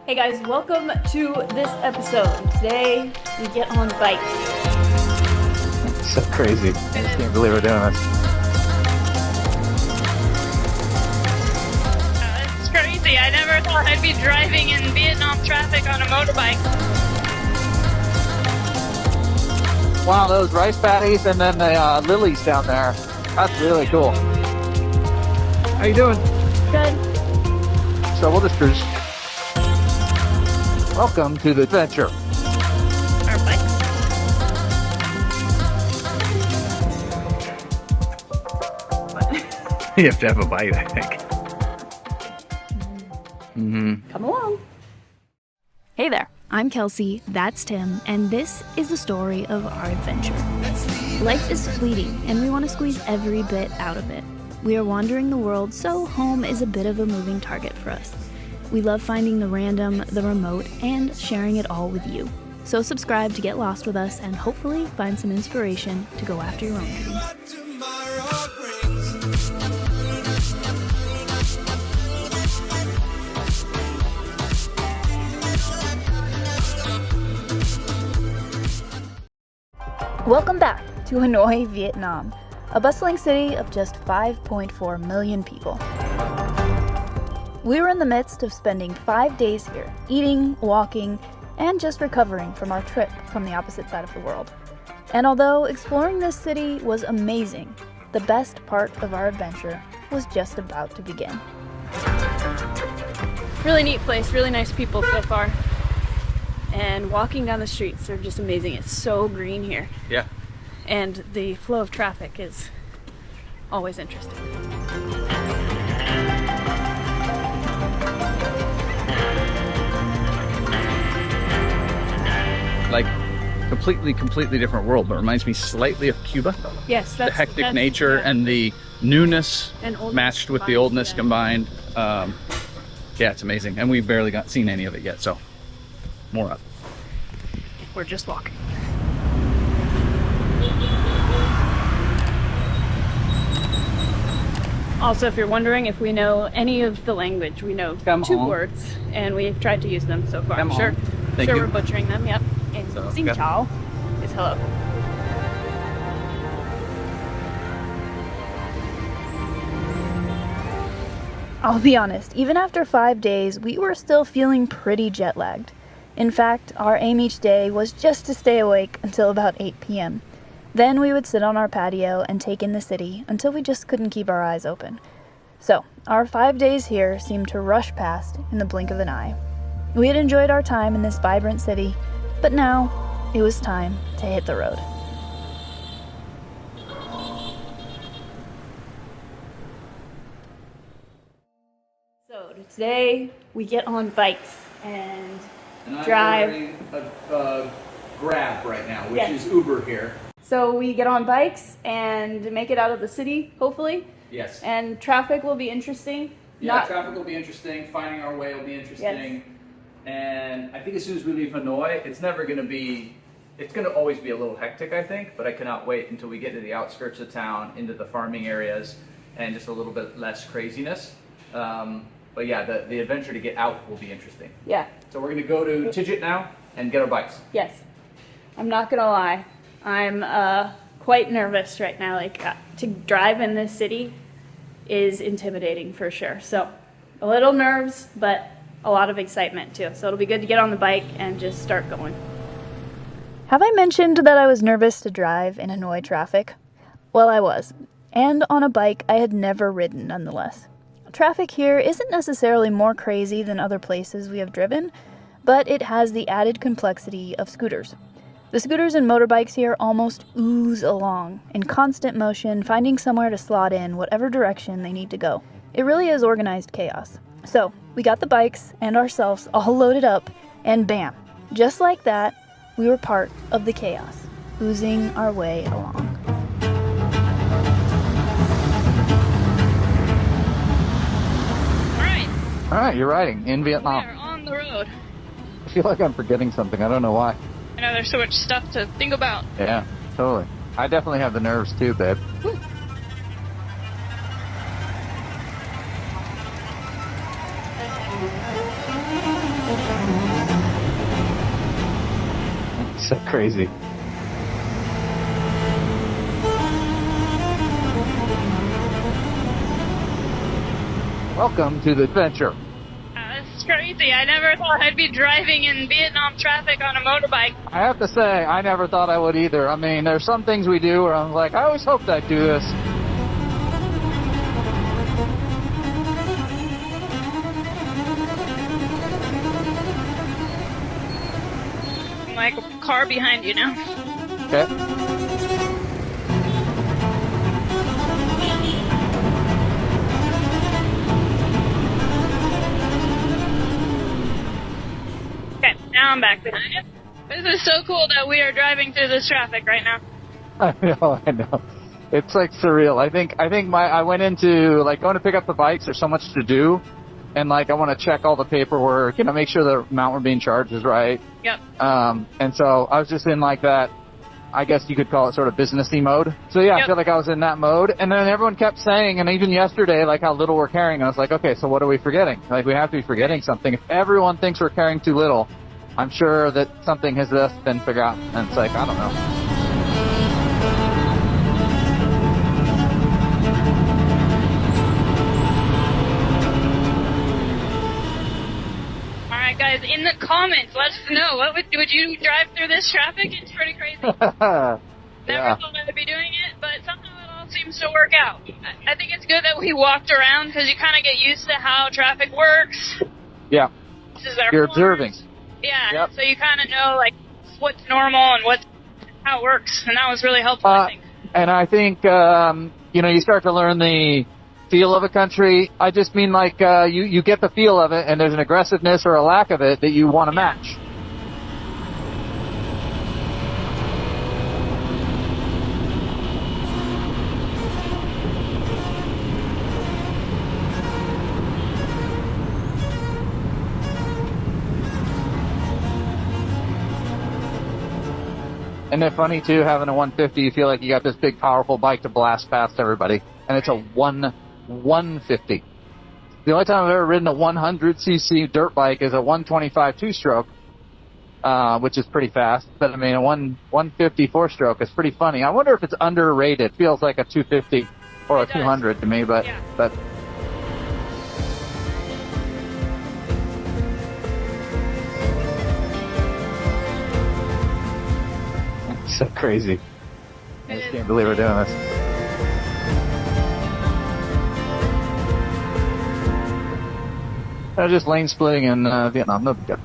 Hey guys, welcome to this episode. Today we get on bikes. It's so crazy. I can't believe we're doing this. It's crazy. I never thought I'd be driving in Vietnam traffic on a motorbike. Wow, those rice paddies and then the lilies down there. That's really cool. How you doing? Good. So we'll just cruise. Welcome to the adventure. Our bikes. You have to have a bite, I think. Come along. Hey there, I'm Kelsey, that's Tim, and this is the story of our adventure. Life is fleeting, and we want to squeeze every bit out of it. We are wandering the world, so home is a bit of a moving target for us. We love finding the random, the remote, and sharing it all with you. So subscribe to get lost with us and hopefully find some inspiration to go after your own dreams. Welcome back to Hanoi, Vietnam, a bustling city of just 5.4 million people. We were in the midst of spending 5 days here, eating, walking, and just recovering from our trip from the opposite side of the world. And although exploring this city was amazing, the best part of our adventure was just about to begin. Really neat place, really nice people so far. And walking down the streets are just amazing. It's so green here. Yeah. And the flow of traffic is always interesting. Like completely different world, but reminds me slightly of Cuba. Yes, The hectic nature and the newness and matched with the oldness yeah. combined. Yeah, it's amazing, and we've barely seen any of it yet. So more up. We're just walking. Also, if you're wondering if we know any of the language, we know two words, and we've tried to use them so far. I'm sure we're butchering them. Yep. And So, Xin Chao is hello. I'll be honest, even after 5 days, we were still feeling pretty jet-lagged. In fact, our aim each day was just to stay awake until about 8 p.m. Then we would sit on our patio and take in the city until we just couldn't keep our eyes open. So, our 5 days here seemed to rush past in the blink of an eye. We had enjoyed our time in this vibrant city, but now it was time to hit the road. So today we get on bikes and And drive. a Grab right now, which Yes. is Uber here. So we get on bikes and make it out of the city, hopefully. Yes. And traffic will be interesting. Traffic will be interesting. Finding our way will be interesting. And I think as soon as we leave Hanoi, it's going to always be a little hectic, I think, but I cannot wait until we get to the outskirts of town, into the farming areas, and just a little bit less craziness. But yeah, the adventure to get out will be interesting. Yeah. So we're going to go to Tigit now and get our bikes. Yes. I'm not gonna lie. I'm quite nervous right now. To drive in this city is intimidating for sure. So a little nerves, but a lot of excitement too. So it'll be good to get on the bike and just start going. Have I mentioned that I was nervous to drive in Hanoi traffic? Well, I was. And on a bike I had never ridden nonetheless. Traffic here isn't necessarily more crazy than other places we have driven, but it has the added complexity of scooters. The scooters and motorbikes here almost ooze along, in constant motion, finding somewhere to slot in whatever direction they need to go. It really is organized chaos. So, we got the bikes and ourselves all loaded up, and bam, just like that, we were part of the chaos, oozing our way along. All right, you're riding in We Vietnam. are on the road. I feel like I'm forgetting something. I don't know why. I know there's so much stuff to think about. Yeah, totally. I definitely have the nerves too, babe. So crazy. Welcome to the adventure. It's crazy. I never thought I'd be driving in Vietnam traffic on a motorbike. I have to say, I never thought I would either. I mean, there's some things we do where I'm like, I always hoped I'd do this. Like a car behind you now. Okay. Okay, now I'm back behind you. This is so cool that we are driving through this traffic right now. I know. It's like surreal. I think I went into like going to pick up the bikes. There's so much to do, and like I want to check all the paperwork, make sure the amount we're being charged is right. Yep. And so I was just in like that, I guess you could call it sort of businessy mode. So yeah, Yep. I feel like I was in that mode. And then everyone kept saying, and even yesterday, like how little we're carrying. I was like, okay, so what are we forgetting? Like we have to be forgetting something. If everyone thinks we're carrying too little, I'm sure that something has just been forgotten. And it's like, I don't know. Alright guys, in the comments, let us know. What would you drive through this traffic? It's pretty crazy. Never Yeah. thought I'd be doing it, but somehow it all seems to work out. I think it's good that we walked around because you kind of get used to how traffic works. Yeah. This is our You're horns. observing. Yeah, Yep. so you kind of know like what's normal and how it works, and that was really helpful, I think. And I think, you start to learn the feel of a country. I just mean like, you get the feel of it and there's an aggressiveness or a lack of it that you want to match. Isn't it funny too, having a 150, you feel like you got this big powerful bike to blast past everybody. And it's a 150. The only time I've ever ridden a 100cc dirt bike is a 125 two-stroke, which is pretty fast. But I mean, a 150 four-stroke is pretty funny. I wonder if it's underrated. It feels like a 250 or a 200 to me, but Yeah. but it's so crazy. I It just is. can't believe we're doing this. Just lane splitting in Vietnam, no big deal.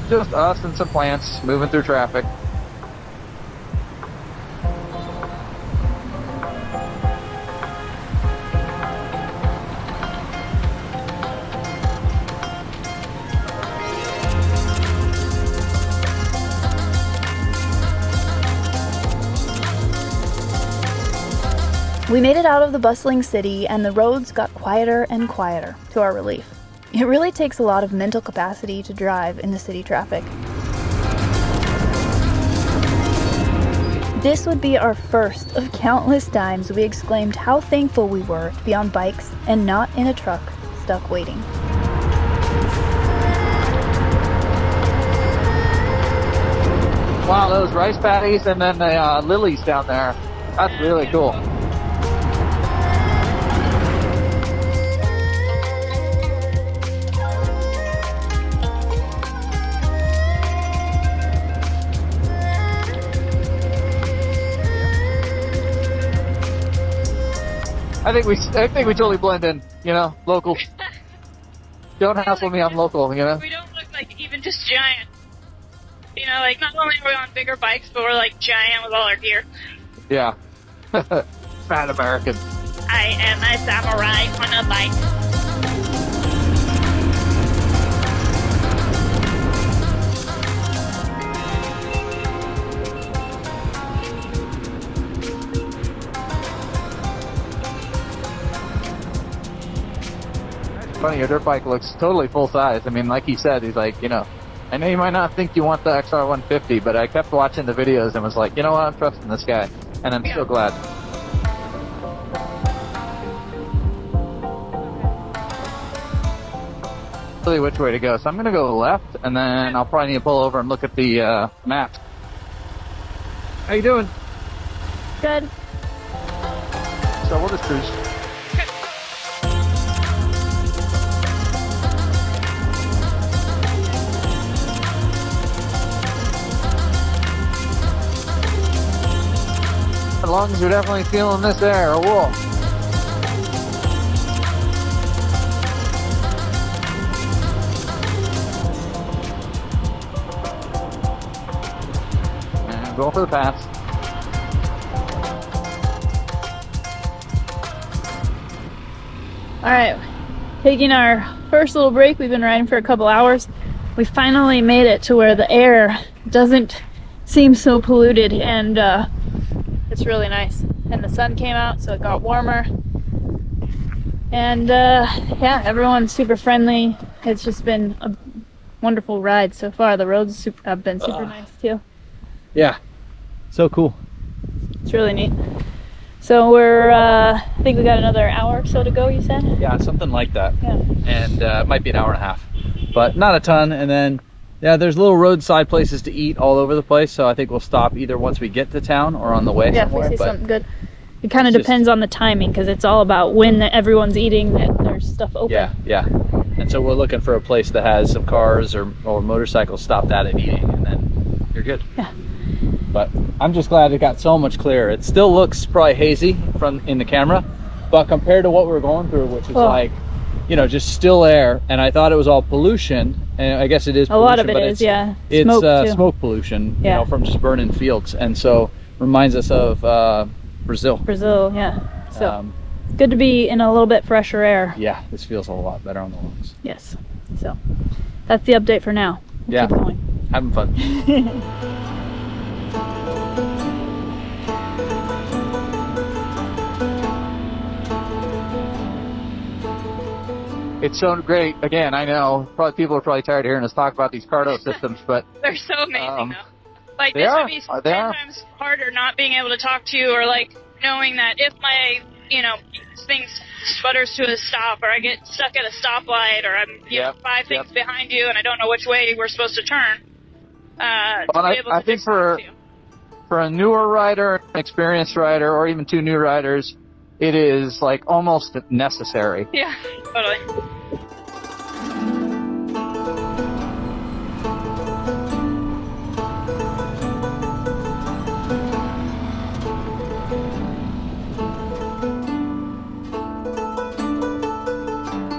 Just us and some plants moving through traffic. We made it out of the bustling city, and the roads got quieter and quieter, to our relief. It really takes a lot of mental capacity to drive in the city traffic. This would be our first of countless times we exclaimed how thankful we were to be on bikes and not in a truck stuck waiting. Wow, those rice paddies and then the lilies down there. That's really cool. I think we totally blend in, local. Don't hassle me, I'm local, We don't look like even just giant. Like not only are we on bigger bikes, but we're like giant with all our gear. Yeah. Fat American. I am a samurai on a bike. funny, your dirt bike looks totally full size. I mean, like he said, he's like, you know, I know you might not think you want the XR150, but I kept watching the videos and was like, you know what, I'm trusting this guy. And I'm so glad. Really which way to go. So I'm going to go left, and then I'll probably need to pull over and look at the map. How you doing? Good. So we'll just cruise. As long as you're definitely feeling this air, a wolf. And going for the pass. All right, taking our first little break. We've been riding for a couple hours. We finally made it to where the air doesn't seem so polluted, and it's really nice. And the sun came out, so it got warmer. And yeah, everyone's super friendly. It's just been a wonderful ride so far. The roads have been super nice too. Yeah, so cool. It's really neat. So we're, I think we got another hour or so to go, you said? Yeah, something like that. Yeah. And it might be an hour and a half, but not a ton. And then, yeah, there's little roadside places to eat all over the place. So I think we'll stop either once we get to town or on the way Yeah, somewhere. if we see but something good. It kind of it's depends on the timing, because it's all about when everyone's eating, that there's stuff open. yeah, yeah. And so we're looking for a place that has some cars or motorcycles stopped at and eating, and then you're good. Yeah. But I'm just glad it got so much clearer. It still looks probably hazy in the camera, but compared to what we were going through, which is like, you know, just still air, and I thought it was all pollution, and I guess it is pollution, A lot of it but is, yeah. It's Smoke, too. smoke pollution, Yeah. you know, from just burning fields, and so reminds us of Brazil. Brazil, yeah. So Um, good to be in a little bit fresher air. yeah, this feels a whole lot better on the lungs. Yes. So that's the update for now. We'll Yeah. keep going. Having fun. It's so great. Again, I know probably people are probably tired of hearing us talk about these Cardo systems, but They're so amazing, though. Like, they this are. would be They 10 are. times harder not being able to talk to you, or, like, knowing that if my, you know, thing sputters to a stop, or I get stuck at a stoplight, or I'm, you know, 5 things behind you and I don't know which way we're supposed to turn, to Well, be able to I think just talk to you. for a newer rider, an experienced rider, or even two new riders, it is like almost necessary. Yeah, totally.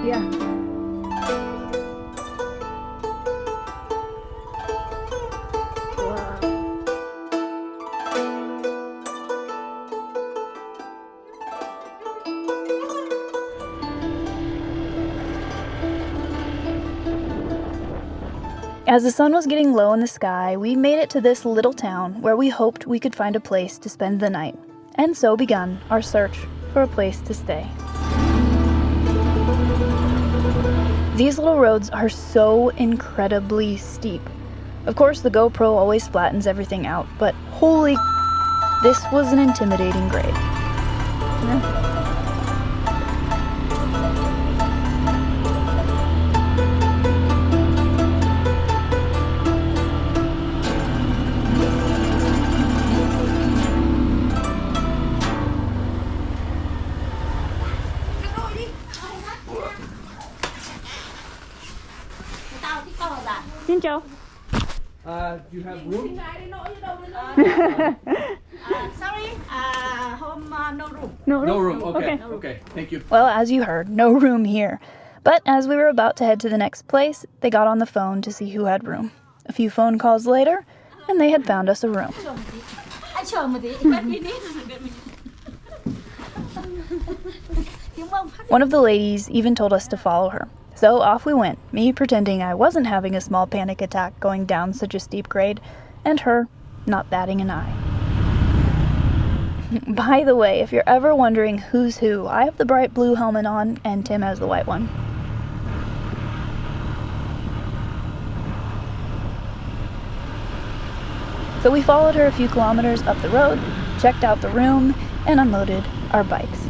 Yeah. As the sun was getting low in the sky, we made it to this little town where we hoped we could find a place to spend the night, and so begun our search for a place to stay. These little roads are so incredibly steep. Of course, the GoPro always flattens everything out, but holy, this was an intimidating grade. Xin chào. Do you have room? Sorry, home no room. No room. Okay. Okay. Thank you. Well, as you heard, no room here. But as we were about to head to the next place, they got on the phone to see who had room. A few phone calls later, and they had found us a room. One of the ladies even told us to follow her. So off we went, me pretending I wasn't having a small panic attack going down such a steep grade, and her not batting an eye. By the way, if you're ever wondering who's who, I have the bright blue helmet on and Tim has the white one. So we followed her a few kilometers up the road, checked out the room, and unloaded our bikes.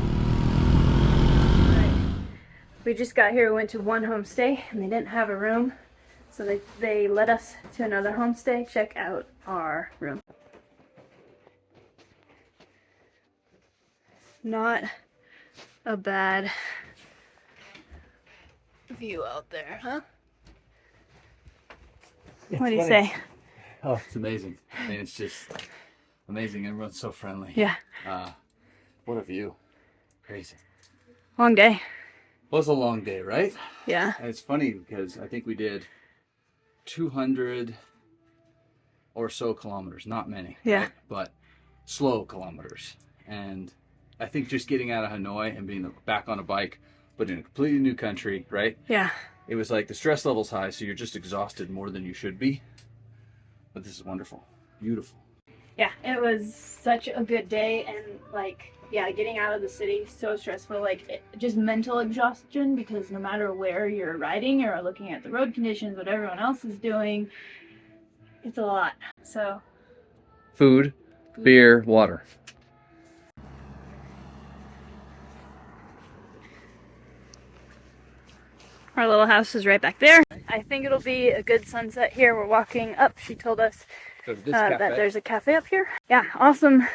We just got here, we went to one homestay, and they didn't have a room. So they led us to another homestay, check out our room. Not a bad view out there, huh? What do you say? Oh, it's amazing. I mean, it's just amazing. Everyone's so friendly. Yeah. What a view. Crazy. Long day. Was a long day, right? Yeah. And it's funny because I think we did 200 or so kilometers. Not many. Yeah. Right? But slow kilometers. And I think just getting out of Hanoi and being back on a bike, but in a completely new country, right? Yeah. It was like the stress level's high, so you're just exhausted more than you should be. But this is wonderful. Beautiful. Yeah, it was such a good day, and like, yeah, getting out of the city, so stressful, like just mental exhaustion, because no matter where you're riding or looking at the road conditions, what everyone else is doing, it's a lot. So Food, beer, water. our little house is right back there. I think it'll be a good sunset here. We're walking up. She told us that there's a cafe up here. Yeah, awesome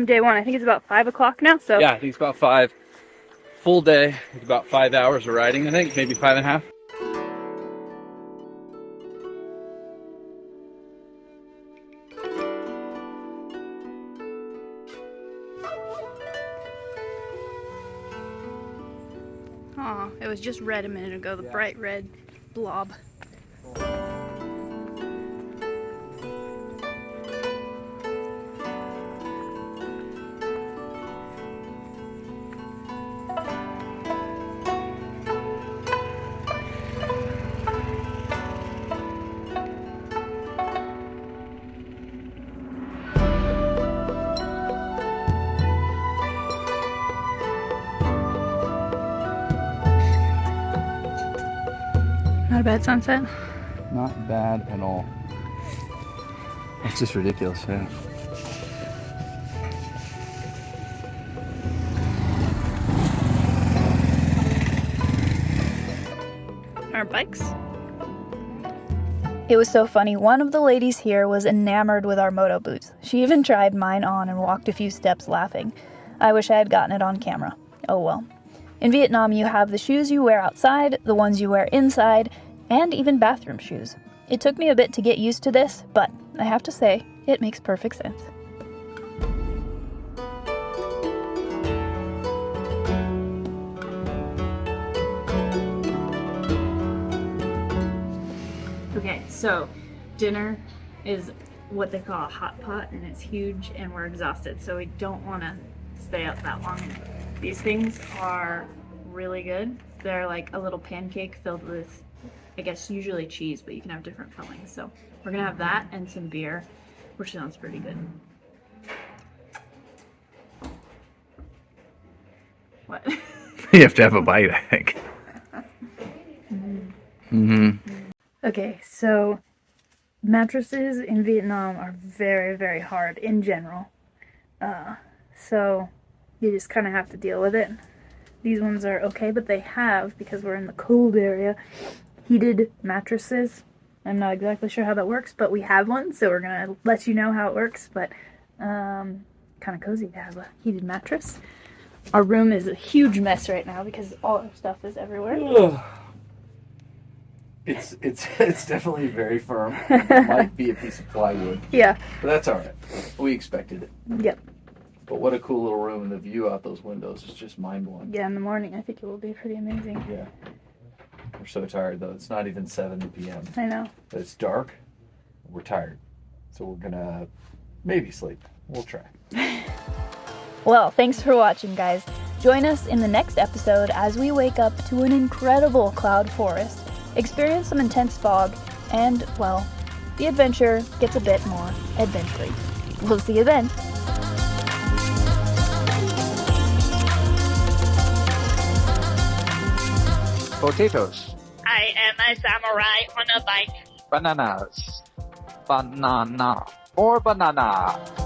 day one. I think it's about 5 o'clock now. So yeah, I think it's about 5. Full day. It's about 5 hours of riding, I think, maybe 5.5. oh, it was just red a minute ago. The bright red blob. Not a bad sunset. Not bad at all. It's just ridiculous, yeah. Our bikes. It was so funny. One of the ladies here was enamored with our moto boots. She even tried mine on and walked a few steps laughing. I wish I had gotten it on camera. Oh well. In Vietnam, you have the shoes you wear outside, the ones you wear inside, and even bathroom shoes. It took me a bit to get used to this, but I have to say, it makes perfect sense. Okay, so dinner is what they call a hot pot, and it's huge, and we're exhausted, so we don't want to stay up that long. These things are really good. They're like a little pancake filled with, I guess, usually cheese, but you can have different fillings. So we're gonna have that and some beer, which sounds pretty good. What? You have to have a bite, I think. Okay, so mattresses in Vietnam are very, very hard in general. So you just kind of have to deal with it. These ones are okay, but they have, because we're in the cold area, heated mattresses. I'm not exactly sure how that works, but we have one, so we're gonna let you know how it works. But kind of cozy to have a heated mattress. Our room is a huge mess right now because all our stuff is everywhere. It's definitely very firm. It might be a piece of plywood, Yeah. but that's all right. We expected it. Yep. But what a cool little room, and the view out those windows is just mind-blowing. Yeah, in the morning I think it will be pretty amazing. Yeah. We're so tired, though. It's not even 7 p.m. I know. But it's dark. We're tired. So we're going to maybe sleep. We'll try. Well, thanks for watching, guys. Join us in the next episode as we wake up to an incredible cloud forest, experience some intense fog, and, well, the adventure gets a bit more adventure-y. We'll see you then. Potatoes. I am a samurai on a bike. Bananas. Banana. more banana.